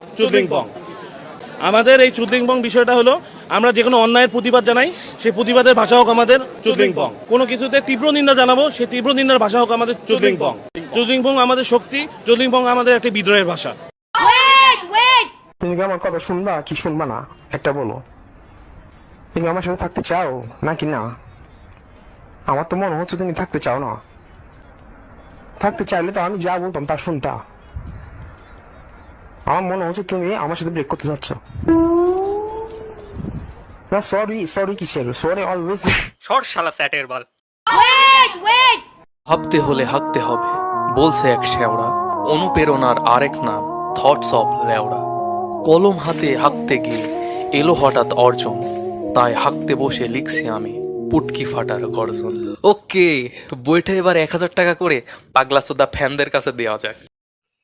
চুদলিংপং। আমাদের এই চুদলিংপং বিষয়টা হলো আমরা যে কোনো অন্যায়ের প্রতিবাদ জানাই, সেই প্রতিবাদের ভাষা হোক আমাদের চুদলিংপং। কোনো কিছুতে তীব্র নিন্দা জানাবো, সেই তীব্র নিন্দার ভাষা হোক আমাদের চুদলিংপং। চুদলিংপং আমাদের শক্তি, চুদলিংপং আমাদের একটি বিদ্রোহের ভাষা। তুমি কি আমার কথা শুনবা কি শুনবা না একটা বলো। তুমি আমার সাথে থাকতে চাও নাকি না? আমার তো মনে হচ্ছে তুমি থাকতে চাও না। থাকতে চাইলে তো আমি যা বলতাম তা শুনতা। আমার মনে হচ্ছে তুমি আমার সাথে ব্রেক করতে চাচ্ছ। না সরি কিসের সরি অলওয়েজ। শর্ট শালা স্যাটের বল। ভাবতে হলে হাঁকতে হবে বলছে এক শেওড়া, অনুপ্রেরণার আরেক নাম থটস অফ লেওড়া। কলম হাতে হাঁকতে গিয়ে এলো হঠাৎ অর্জন, তাই হাঁকতে বসে লিখছি আমি পুটকি ফাটার গর্জন। ওকে, বইটা এবার 1000 টাকা করে পাগলা চোদা ফ্যানদের কাছে দেওয়া যায়।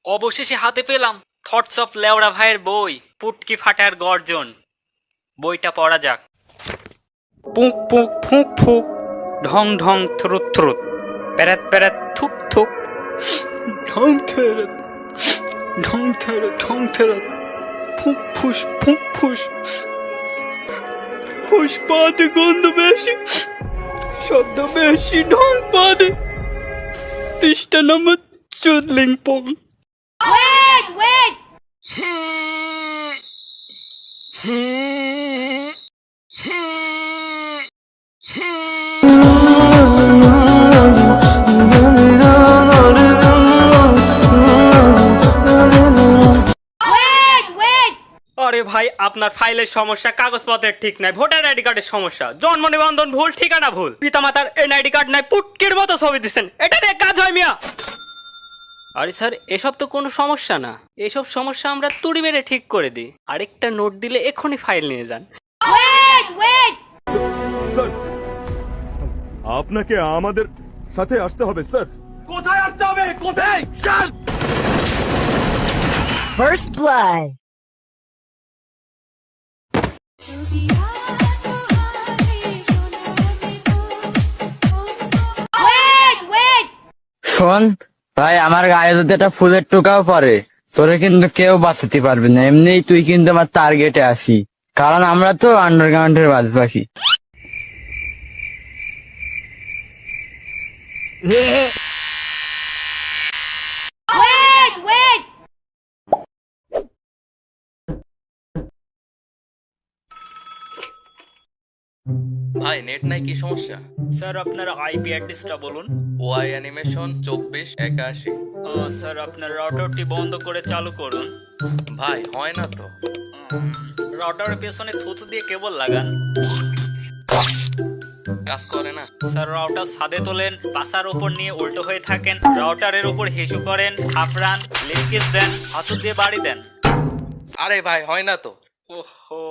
অবশেষে হাতে পেলাম থটস অফ লেওড়া ভাইয়ের বই পুটকি ফাটার গর্জন। বইটা পড়া যাক। পুক পুক ফুক ফুক, ঢং ঢং থ্রুত থ্রুত, প্যারাত প্যারাত থুক থুক, ঢং থেরাত ঢং থেরাত ঢং থেরাত, ফুক ফুস ফুক ফুস, ফুস পাতে গন্ধ বেশি, শব্দ বেশি, ঢং পাতে। পৃষ্ঠা নম্বর চুদলিংপং। আরে ভাই, আপনার ফাইলের সমস্যা, কাগজপত্রের ঠিক নাই, ভোটার আইডি কার্ডের সমস্যা, জন্ম নিবন্ধন ভুল, ঠিকানা ভুল, পিতামাতার এনআইডি কার্ড নাই, পুটকির মতো ছবি দিচ্ছেন, এটা দিয়ে কাজ হয় মিয়া? আরে স্যার, এসব তো কোনো সমস্যা না, এসব সমস্যা আমরা তুড়ি মেরে ঠিক করে দিই। আরেকটা নোট দিলে এক্ষুনি ফাইল নিয়ে যান। স্যার, আপনাকে আমাদের সাথে আসতে হবে স্যার। কোথায় আসতে হবে? কোথায়? First blood. শোন ভাই, আমার গায়ে যদি একটা ফুলের টোকাও পড়ে তোরে কিন্তু কেউ বাঁচাতে পারবে না। এমনিই তুই কিন্তু আমার টার্গেটে আসি, কারণ আমরা তো আন্ডারগ্রাউন্ডের বাদবাসী। ভাই নেট নাই, কি সমস্যা? স্যার আপনার আইপি অ্যাড্রেসটা বলুন। Y animation 2481। স্যার আপনার রাউটারটি বন্ধ করে চালু করুন। ভাই হয় না তো। রাউটারের পেছনে থুতু দিয়ে কেবল লাগান। কাজ করে না। স্যার রাউটার ছাদে তোলেন, পাশার উপর নিয়ে উল্টো হয়ে থাকেন, রাউটারের উপর হিসু করেন, থাপড়ান, লিঙ্কেজ দেন, হাতু দিয়ে বাড়ি দেন। আরে ভাই হয় না তো। ওহো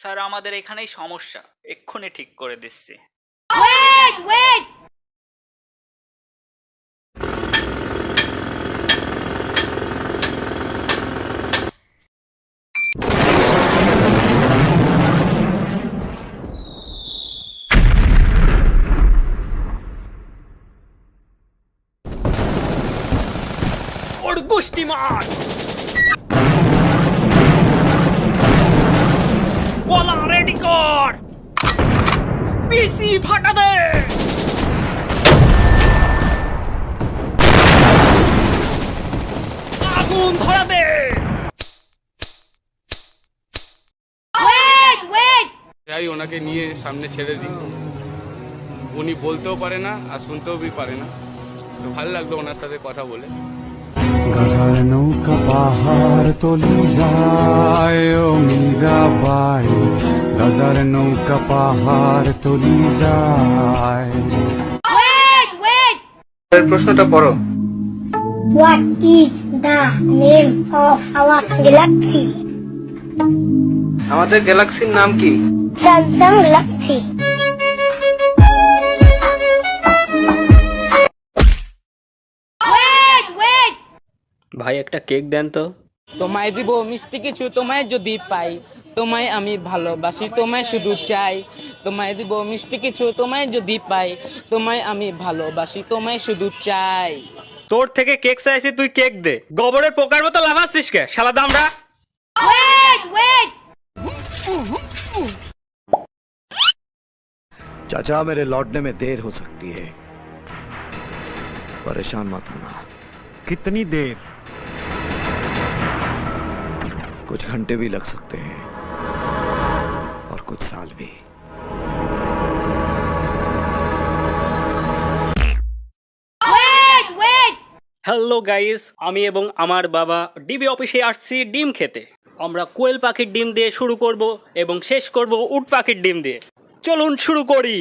স্যার, আমাদের এখানেই সমস্যা, এক্ষুনি ঠিক করে দিচ্ছি। ওর গোষ্ঠী মার, গলা রেডি কর, পিসি ফাটা দে। আগুন ধরা দে। যাই ওনাকে নিয়ে সামনে ছেড়ে দিই। উনি বলতেও পারে না আর শুনতেও পারে না, তো ভালো লাগলো ওনার সাথে কথা বলে। গাজার নৌকা পাহাড় তলি যায় ও মীরাবাই, গাজার নৌকা পাহাড় তলি যায়। প্রশ্নটা পড়ো। What is the name of our galaxy? আমাদের গ্যালাক্সির নাম কি? Samsung Galaxy. ভাই একটা কেক দেন তো। তোমায় দিব মিষ্টি কিছু, তোমায় যদি পাই, তোমায় আমি ভালোবাসি, তোমায় শুধু চাই। তোমায় দিব মিষ্টি কিছু, তোমায় যদি পাই, তোমায় আমি ভালোবাসি, তোমায় শুধু চাই। তোর থেকে কেক চাইছি, তুই কেক দে। গোবরের পোকার মতো লাফাচ্ছিস কে শালা দামড়া? चाचा मेरे लौटने में देर हो सकती है, परेशान मत होना। कितनी देर? कुछ घंटे भी लग सकते हैं और कुछ साल भी। হ্যালো গাইস, আমি এবং আমার বাবা ডিবি অফিসে আসছি ডিম খেতে। আমরা কোয়েল পাখির ডিম দিয়ে শুরু করব এবং শেষ করব উট পাখির ডিম দিয়ে। চলুন শুরু করি।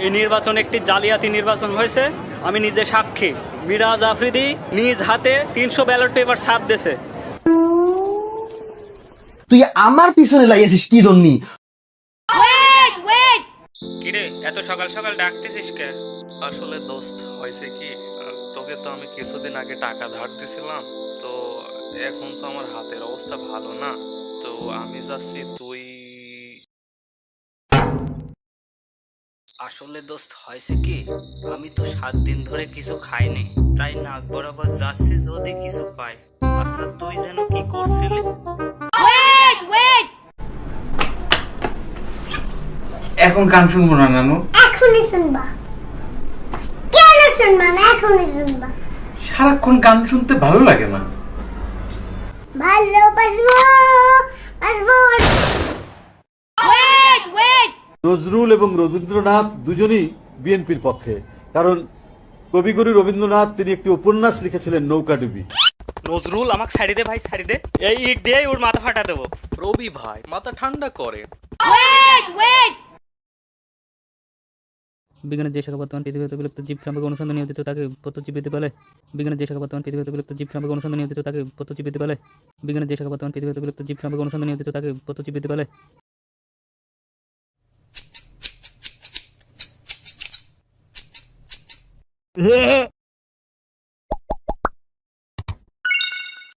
এই নির্বাচন একটি জালিয়াতি নির্বাচন হয়েছে, আমি নিজে সাক্ষী। মিরাজ আফ্রিদি নিজ হাতে 300 ব্যালট পেপার ছাপ দিয়েছে। তুই আমার পিছনে লাগিয়েছিস কি জন্যি? কিরে এত সকাল সকাল ডাকতেছিস কে? আসলে দোস্ত হয়েছে কি, তোকে তো আমি কিছুদিন আগে টাকা ধার দিছিলাম, তো এখন তো আমার হাতের অবস্থা ভালো না, তো আমি চাচ্ছি তুই। আসলে দোস্ত হয়েছে কি, আমি তো 7 দিন ধরে কিছু খাইনি, তাই নাক বরাবর যাচ্ছি যদি কিছু পাই। আচ্ছা তুই যেন কি করছিলি? এখন গান শুনবো না নানু, এখনই শুনবা। কেন শুনবা না? এখনই শুনবা। সারাক্ষণ গান শুনতে ভালো লাগে না। ভালোবাসবো আসবো। নজরুল এবং রবীন্দ্রনাথ দুজনই বিএনপির পক্ষে, কারণ কবিগুরু রবীন্দ্রনাথ তিনি একটি উপন্যাস লিখেছিলেন নৌকাডুবি। নজরুল আমাকে ছাড়ি দে ভাই, ছাড়ি দে, এই ইট দিয়ে ওর মাথা ফাটা দেবো। রবি ভাই মাথা ঠান্ডা করে। বিজ্ঞানের যে শাখা বর্তমান পৃথিবীতে বিলুপ্ত জীব সম্পর্কে অনুসন্ধান নিয়োজিত তাকে প্রত্যজীবিতে বলে। বিজ্ঞানের যে শাখা বর্তমান পৃথিবীতে বিলুপ্ত জীব সম্পর্কে অনুসন্ধান নিয়োজিত তাকে প্রত্যজীবিতে বলে। বিজ্ঞানের যে শাখা বর্তমান পৃথিবীতে বিলুপ্ত জীব সম্পর্কে অনুসন্ধান নিয়োজিত তাকে প্রত্যজীবিতে বলে।